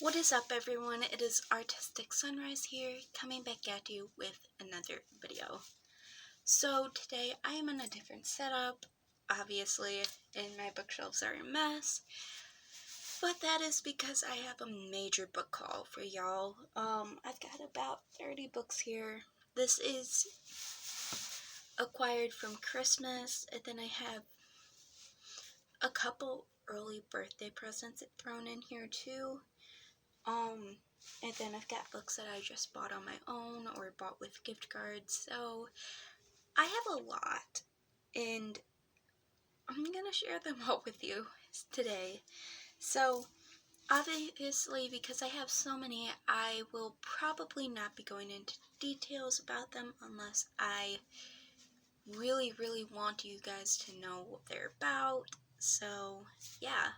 What is up, everyone? It is Artistic Sunrise here, coming back at you with another video. So today I am in a different setup, obviously, and my bookshelves are a mess, but that is because I have a major book haul for y'all. I've got about 30 books here. This is acquired from Christmas, and then I have a couple early birthday presents thrown in here too. And then I've got books that I just bought on my own or bought with gift cards. So I have a lot, and I'm gonna share them all with you today. So obviously, because I have so many, I will probably not be going into details about them unless I really want you guys to know what they're about. So yeah.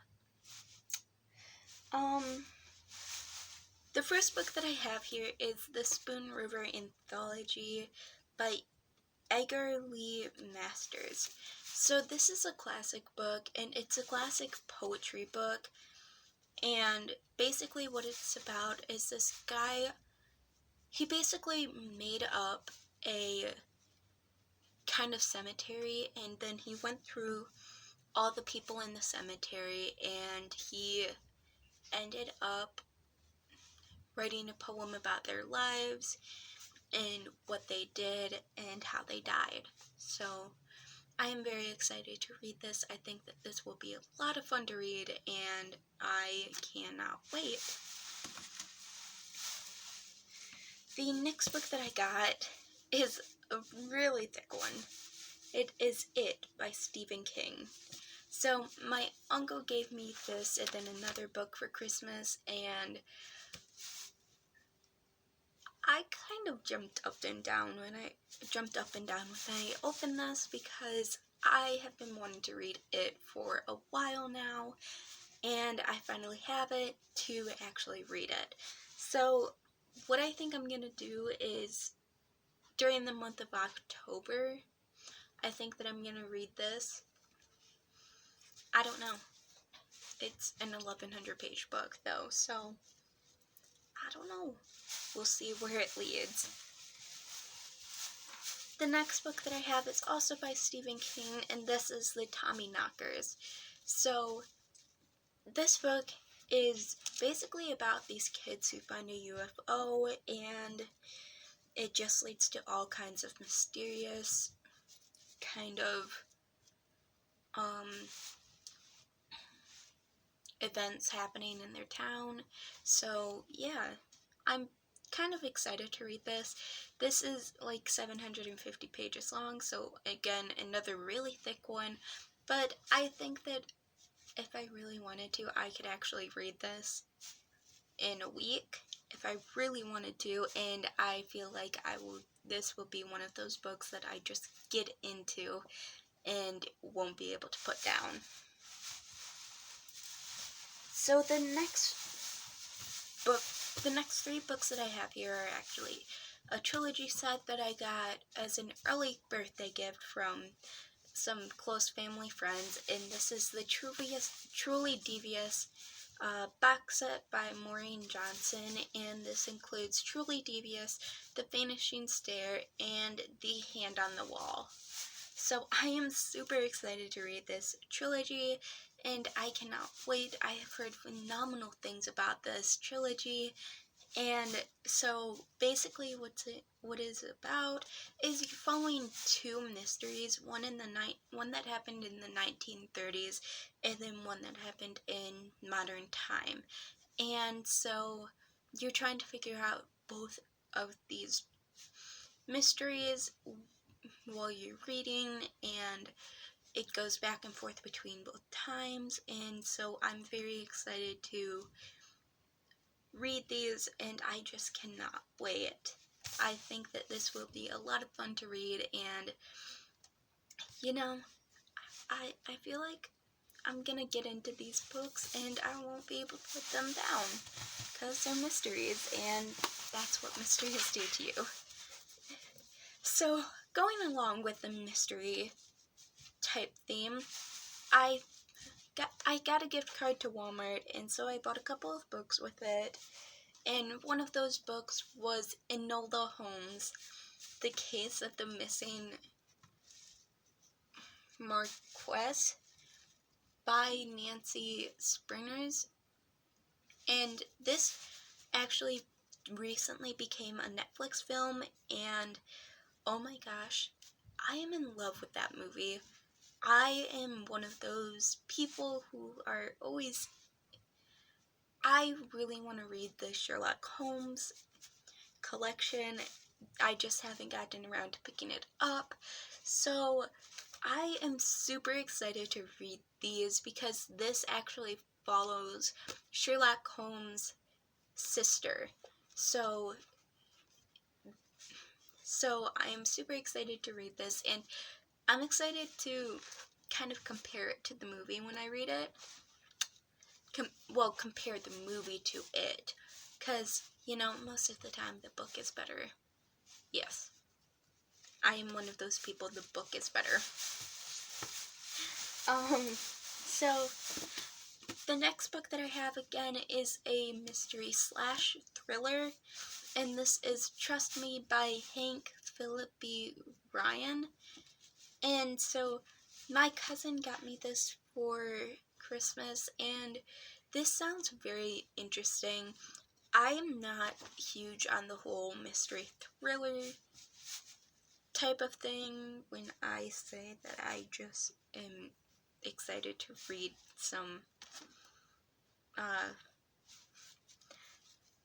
The first book that I have here is The Spoon River Anthology by Edgar Lee Masters. So this is a classic book, and it's a classic poetry book, and basically what it's about is this guy, he basically made up a kind of cemetery, and then he went through all the people in the cemetery, and he ended up writing a poem about their lives and what they did and how they died. So I am very excited to read this. I think that this will be a lot of fun to read, and I cannot wait. The next book that I got is a really thick one. It is It by Stephen King. So my uncle gave me this and then another book for Christmas, and I kind of jumped up and down when I opened this because I have been wanting to read it for a while now, and I finally have it to actually read it. So what I think I'm gonna do is, during the month of October, I think that I'm gonna read this. I don't know. It's an 1100 page book though, so I don't know. We'll see where it leads. The next book that I have is also by Stephen King, and this is The Tommyknockers. So this book is basically about these kids who find a UFO, and it just leads to all kinds of mysterious kind of events happening in their town. So yeah, I'm kind of excited to read this. This is like 750 pages long, so again, another really thick one, but I think that if I really wanted to, I could actually read this in a week if I really wanted to, and I feel like this will be one of those books that I just get into and won't be able to put down. So the next three books that I have here are actually a trilogy set that I got as an early birthday gift from some close family friends, and this is the Truly Devious box set by Maureen Johnson, and this includes Truly Devious, The Vanishing Stair, and The Hand on the Wall. So I am super excited to read this trilogy, and I cannot wait. I have heard phenomenal things about this trilogy, and so basically what is about is you're following two mysteries, one that happened in the 1930s, and then one that happened in modern time. And so you're trying to figure out both of these mysteries while you're reading, and it goes back and forth between both times, and so I'm very excited to read these, and I just cannot wait. I think that this will be a lot of fun to read, and you know, I feel like I'm gonna get into these books and I won't be able to put them down because they're mysteries, and that's what mysteries do to you. So going along with the mystery type theme, I I got a gift card to Walmart, and so I bought a couple of books with it. And one of those books was Enola Holmes, The Case of the Missing Marquess by Nancy Springers. And this actually recently became a Netflix film, and oh my gosh, I am in love with that movie. I am one of those people who are always... I really want to read the Sherlock Holmes collection. I just haven't gotten around to picking it up. So I am super excited to read these because this actually follows Sherlock Holmes' sister. So I am super excited to read this, and I'm excited to kind of compare it to the movie when I read it. Compare the movie to it, because, you know, most of the time the book is better. Yes, I am one of those people, the book is better. So the next book that I have again is a mystery / thriller, and this is Trust Me by Hank Philip B. Ryan. And so my cousin got me this for Christmas, and this sounds very interesting. I am not huge on the whole mystery thriller type of thing when I say that I just am excited to read some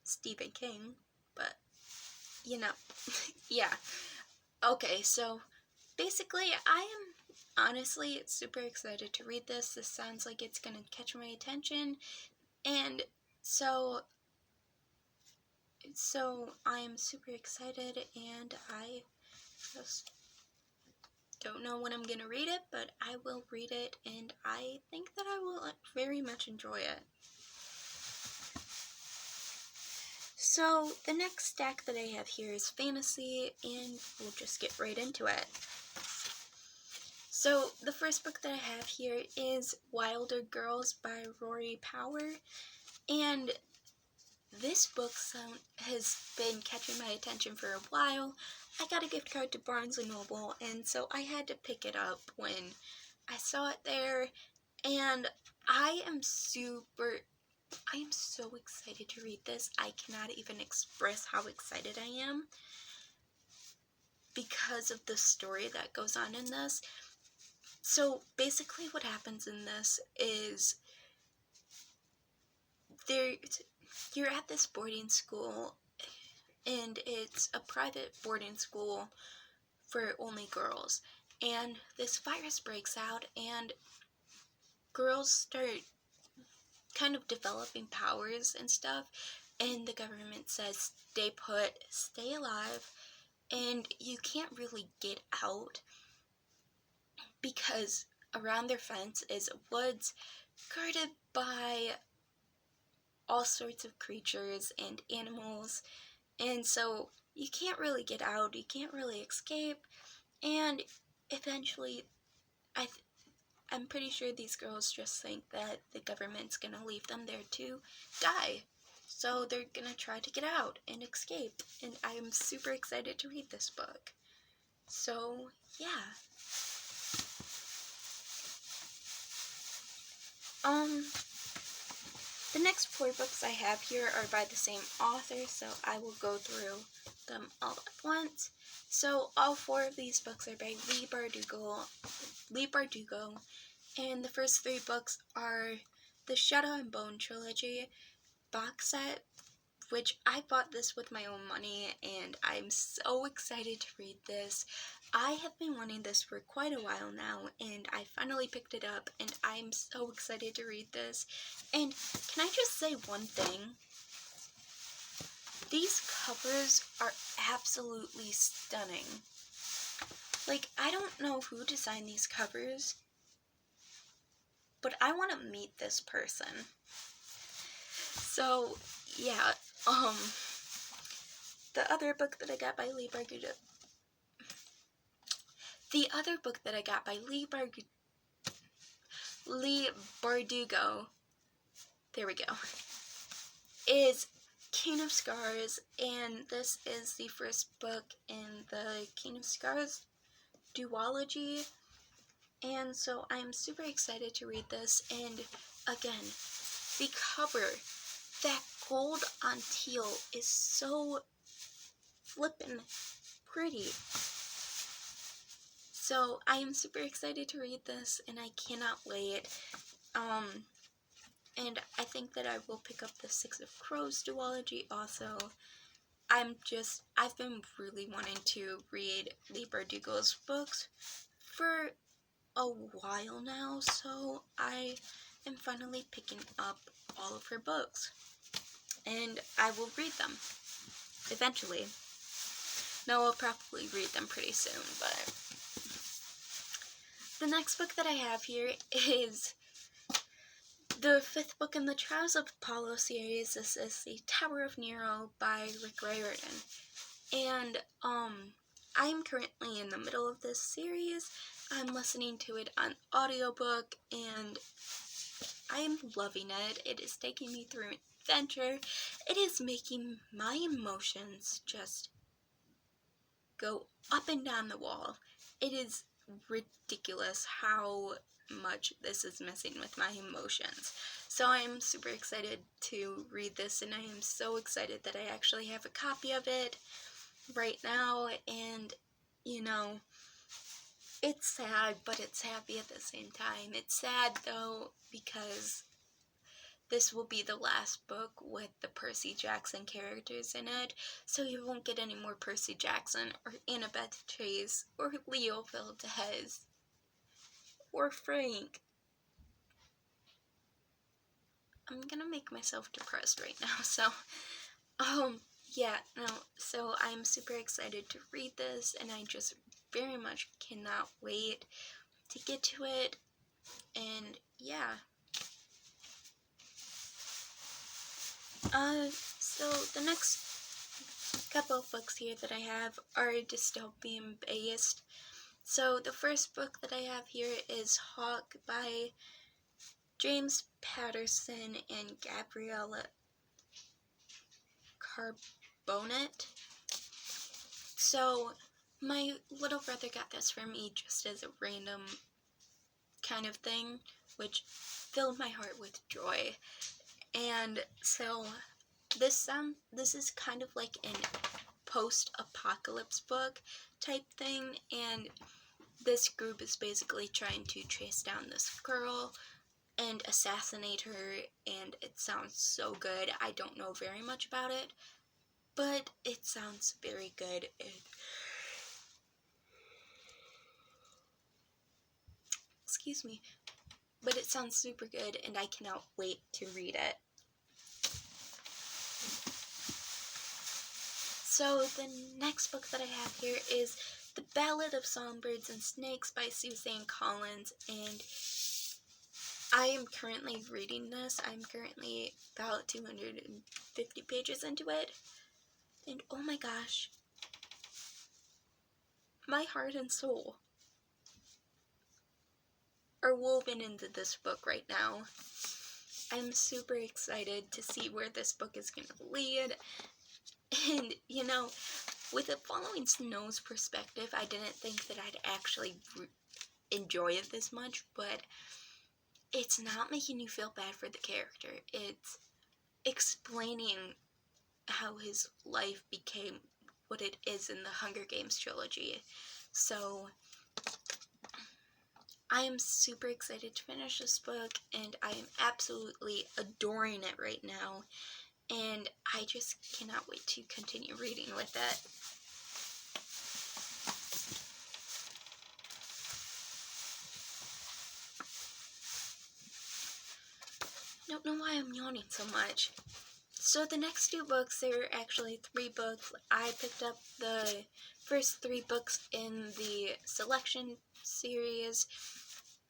Stephen King, but you know, yeah. Okay, so basically I am honestly super excited to read this. This sounds like it's gonna catch my attention, and so I am super excited, and I just don't know when I'm gonna read it, but I will read it, and I think that I will very much enjoy it. So the next stack that I have here is fantasy, and we'll just get right into it. So the first book that I have here is Wilder Girls by Rory Power, and this book has been catching my attention for a while. I got a gift card to Barnes & Noble, and so I had to pick it up when I saw it there, and I am so excited to read this. I cannot even express how excited I am because of the story that goes on in this. So basically what happens in this is you're at this boarding school, and it's a private boarding school for only girls, and this virus breaks out, and girls start kind of developing powers and stuff, and the government says stay put, stay alive, and you can't really get out because around their fence is woods guarded by all sorts of creatures and animals, and so you can't really get out, you can't really escape, and eventually I'm pretty sure these girls just think that the government's gonna leave them there to die. So they're gonna try to get out and escape, and I am super excited to read this book. So, yeah. The next 4 books I have here are by the same author, so I will go through them all at once. So all 4 of these books are by Leigh Bardugo, and the first 3 books are the Shadow and Bone trilogy box set, which I bought this with my own money, and I'm so excited to read this. I have been wanting this for quite a while now, and I finally picked it up, and I'm so excited to read this. And can I just say one thing? These covers are absolutely stunning. Like, I don't know who designed these covers, but I want to meet this person. So, yeah, the other book that I got by Leigh Bardugo, Leigh Bardugo, there we go, is King of Scars, and this is the first book in the King of Scars duology, and so I'm super excited to read this. And again, the cover, that gold on teal, is so flippin' pretty. So I am super excited to read this, and I cannot wait. And I think that I will pick up the Six of Crows duology also. I've been really wanting to read Leigh Bardugo's books for a while now, so I am finally picking up all of her books. And I will read them eventually. No, I'll probably read them pretty soon, but the next book that I have here is the fifth book in the Trials of Apollo series. This is The Tower of Nero by Rick Riordan. And I'm currently in the middle of this series. I'm listening to it on audiobook, and I am loving it. It is taking me through an adventure. It is making my emotions just go up and down the wall. It is ridiculous how much this is messing with my emotions. So I'm super excited to read this, and I am so excited that I actually have a copy of it right now. And you know, it's sad, but it's happy at the same time. It's sad though because this will be the last book with the Percy Jackson characters in it, so you won't get any more Percy Jackson or Annabeth Chase or Leo Valdez or Frank. I'm gonna make myself depressed right now, so yeah, no, so I'm super excited to read this, and I just very much cannot wait to get to it. And yeah, so the next couple of books here that I have are dystopian based. So the first book that I have here is Hawk by James Patterson and Gabriella Carbonett. So my little brother got this for me just as a random kind of thing, which filled my heart with joy. And so this is kind of like an post-apocalypse book type thing, and this group is basically trying to chase down this girl and assassinate her, and it sounds so good. I don't know very much about it, but it sounds very good. Excuse me. But it sounds super good, and I cannot wait to read it. So the next book that I have here is The Ballad of Songbirds and Snakes by Suzanne Collins, and I am currently reading this. I'm currently about 250 pages into it, and oh my gosh, my heart and soul are woven into this book right now. I'm super excited to see where this book is going to lead. And, you know, with it following Snow's perspective, I didn't think that I'd actually enjoy it this much, but it's not making you feel bad for the character. It's explaining how his life became what it is in the Hunger Games trilogy. So I am super excited to finish this book, and I am absolutely adoring it right now. And I just cannot wait to continue reading with it. Don't know why I'm yawning so much. So the next two books, there are actually 3 books. I picked up the first 3 books in the selection series.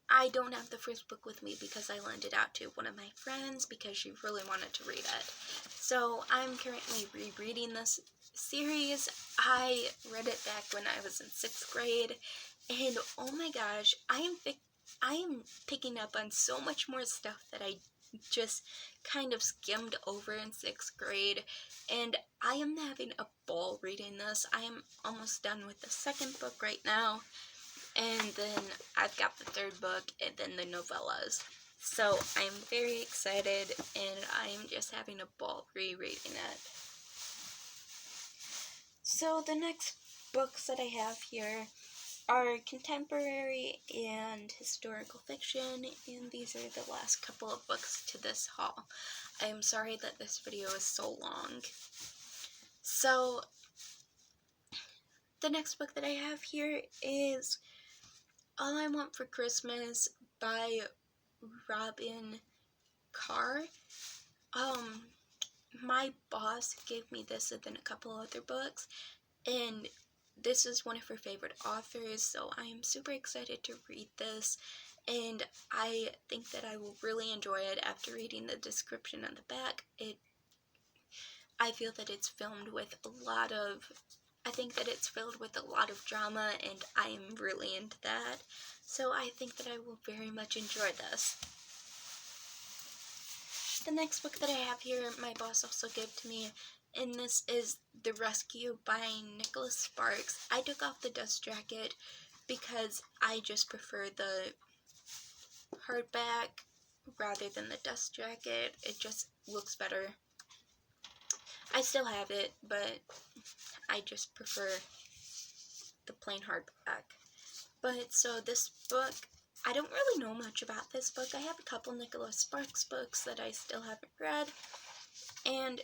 I don't have the first book with me because I lent it out to one of my friends because she really wanted to read it. So I'm currently rereading this series. I read it back when I was in 6th grade, and oh my gosh, I am I am picking up on so much more stuff that I just kind of skimmed over in 6th grade, and I am having a ball reading this. I am almost done with the 2nd book right now, and then I've got the 3rd book, and then the novellas. So I'm very excited, and I am just having a ball rereading it. So the next books that I have here are contemporary and historical fiction, and these are the last couple of books to this haul. I am sorry that this video is so long. So the next book that I have here is All I Want for Christmas by Robin Carr. My boss gave me this and then a couple other books, and this is one of her favorite authors, so I am super excited to read this, and I think that I will really enjoy it after reading the description on the back. I feel that it's filmed with I think that it's filled with a lot of drama, and I am really into that, so I think that I will very much enjoy this. The next book that I have here, my boss also gave to me, and this is The Rescue by Nicholas Sparks. I took off the dust jacket because I just prefer the hardback rather than the dust jacket. It just looks better. I still have it, but I just prefer the plain hardback. But so this book, I don't really know much about this book. I have a couple Nicholas Sparks books that I still haven't read, and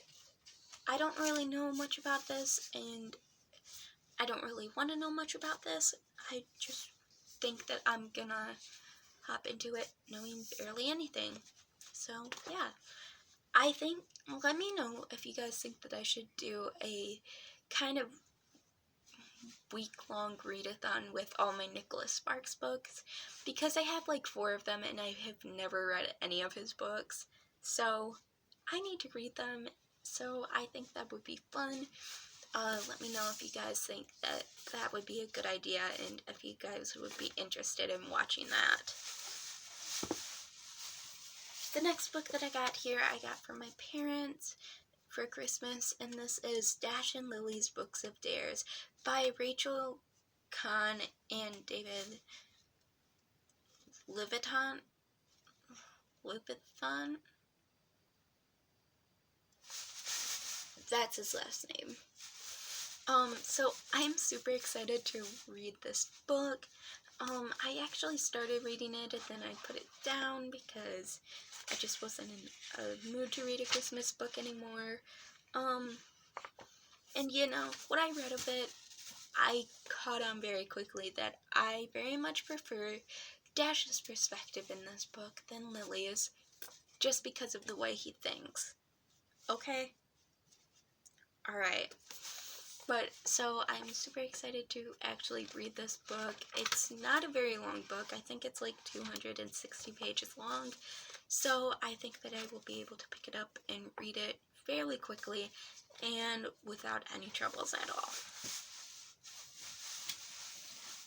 I don't really know much about this, and I don't really want to know much about this. I just think that I'm gonna hop into it knowing barely anything. So, yeah. Let me know if you guys think that I should do a kind of week-long readathon with all my Nicholas Sparks books, because I have like 4 of them and I have never read any of his books, so I need to read them, so I think that would be fun. Let me know if you guys think that that would be a good idea, and if you guys would be interested in watching that. The next book that I got here, I got from my parents for Christmas, and this is Dash and Lily's Books of Dares by Rachel Kahn and David Levitan. That's his last name. So I'm super excited to read this book. I actually started reading it and then I put it down because I just wasn't in a mood to read a Christmas book anymore. And you know, what I read of it, I caught on very quickly that I very much prefer Dash's perspective in this book than Lily's, just because of the way he thinks. Okay? Alright. But, so I'm super excited to actually read this book. It's not a very long book. I think it's like 260 pages long. So I think that I will be able to pick it up and read it fairly quickly and without any troubles at all.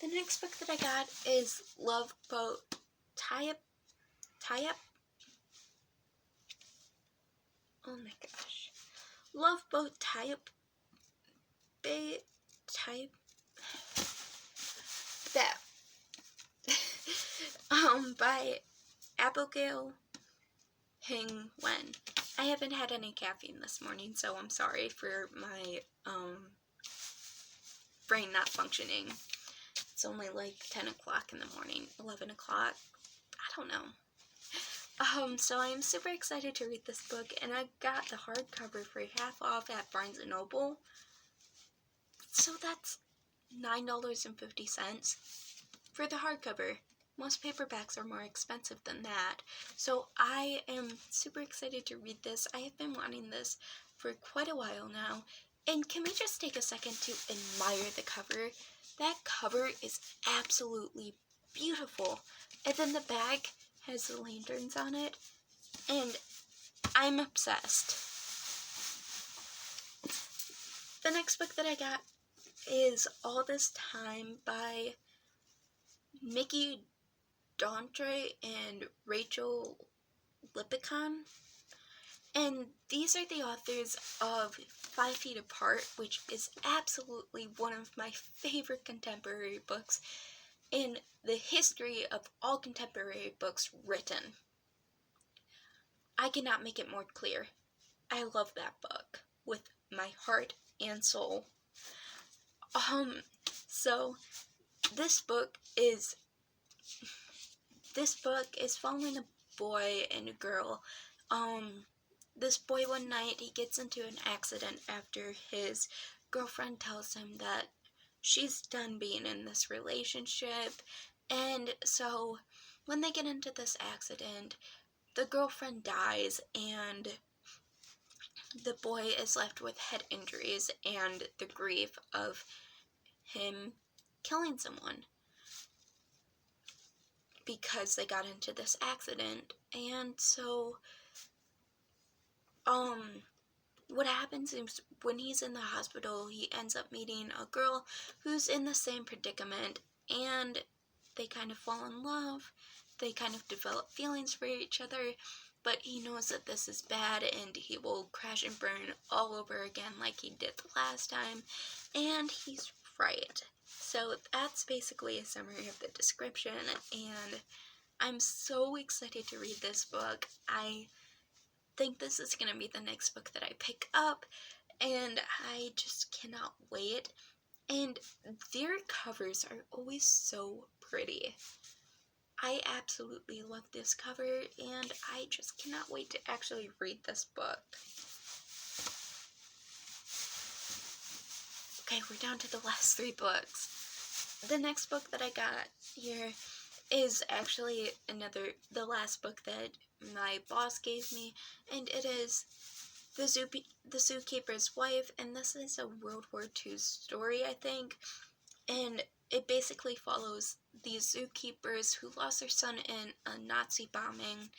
The next book that I got is Love Boat Tie-Up. Oh my gosh. Love Boat Tie-Up. That. By Abigail Hing Wen. I haven't had any caffeine this morning, so I'm sorry for my brain not functioning. It's only like 10 o'clock in the morning, 11 o'clock, I don't know. So I'm super excited to read this book, and I got the hardcover for half off at Barnes & Noble. So that's $9.50 for the hardcover. Most paperbacks are more expensive than that. So I am super excited to read this. I have been wanting this for quite a while now. And can we just take a second to admire the cover? That cover is absolutely beautiful. And then the back has the lanterns on it. And I'm obsessed. The next book that I got is All This Time by Mickey Dondre and Rachel Lipicon. And these are the authors of 5 Feet Apart, which is absolutely one of my favorite contemporary books in the history of all contemporary books written. I cannot make it more clear. I love that book with my heart and soul. So this book is following a boy and a girl. This boy, one night he gets into an accident after his girlfriend tells him that she's done being in this relationship. And so when they get into this accident, the girlfriend dies and the boy is left with head injuries and the grief of him killing someone because they got into this accident. And so what happens is when he's in the hospital, he ends up meeting a girl who's in the same predicament, and they kind of fall in love. They kind of develop feelings for each other, but he knows that this is bad and he will crash and burn all over again like he did the last time, and he's right. So that's basically a summary of the description, and I'm so excited to read this book. I think this is going to be the next book that I pick up, and I just cannot wait. And their covers are always so pretty. I absolutely love this cover, and I just cannot wait to actually read this book. Okay, we're down to the last 3 books. The next book that I got here is actually the last book that my boss gave me, and it is The Zookeeper's Wife, and this is a World War II story, I think, and it basically follows these zookeepers who lost their son in a Nazi bombing,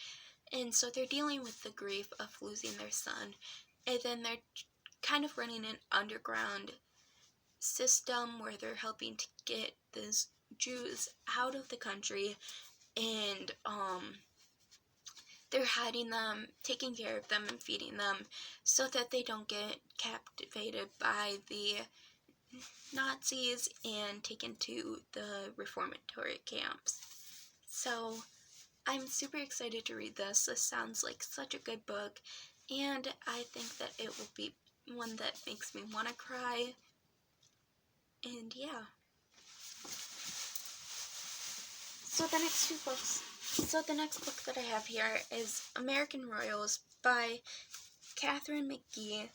and so they're dealing with the grief of losing their son, and then they're kind of running an underground system where they're helping to get these Jews out of the country, and they're hiding them, taking care of them, and feeding them so that they don't get captivated by the Nazis and taken to the reformatory camps. So I'm super excited to read this. This sounds like such a good book, and I think that it will be one that makes me want to cry. And yeah. So the next book that I have here is American Royals by Katharine McGee,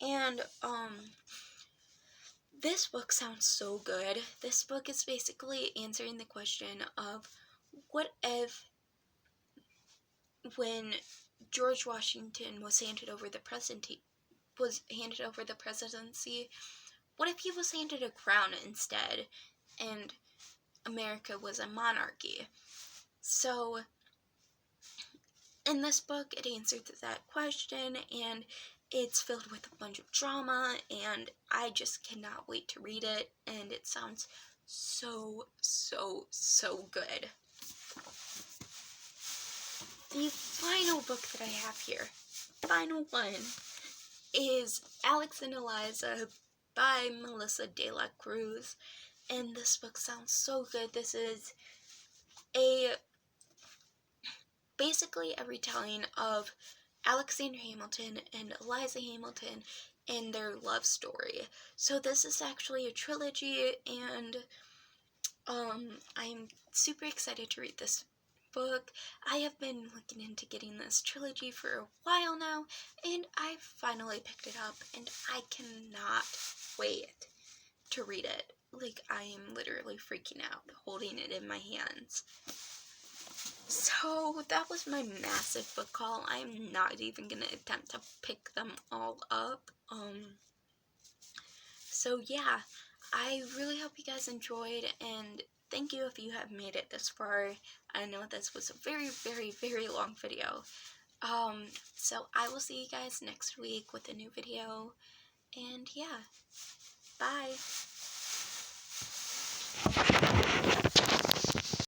and this book sounds so good. This book is basically answering the question of what if, when George Washington was handed over the presidency, what if he was handed a crown instead, and America was a monarchy? So in this book, it answers that question, and it's filled with a bunch of drama, and I just cannot wait to read it, and it sounds so, so, so good. The final book that I have here, final one, is Alex and Eliza by Melissa De La Cruz, and this book sounds so good. This is basically a retelling of Alexander Hamilton and Eliza Hamilton and their love story. So this is actually a trilogy, and I'm super excited to read this book. I have been looking into getting this trilogy for a while now, and I finally picked it up, and I cannot wait to read it. Like, I am literally freaking out holding it in my hands. So that was my massive book haul. I'm not even gonna attempt to pick them all up. So yeah, I really hope you guys enjoyed, and thank you if you have made it this far. I know this was a very, very, very long video. So I will see you guys next week with a new video, and yeah, bye.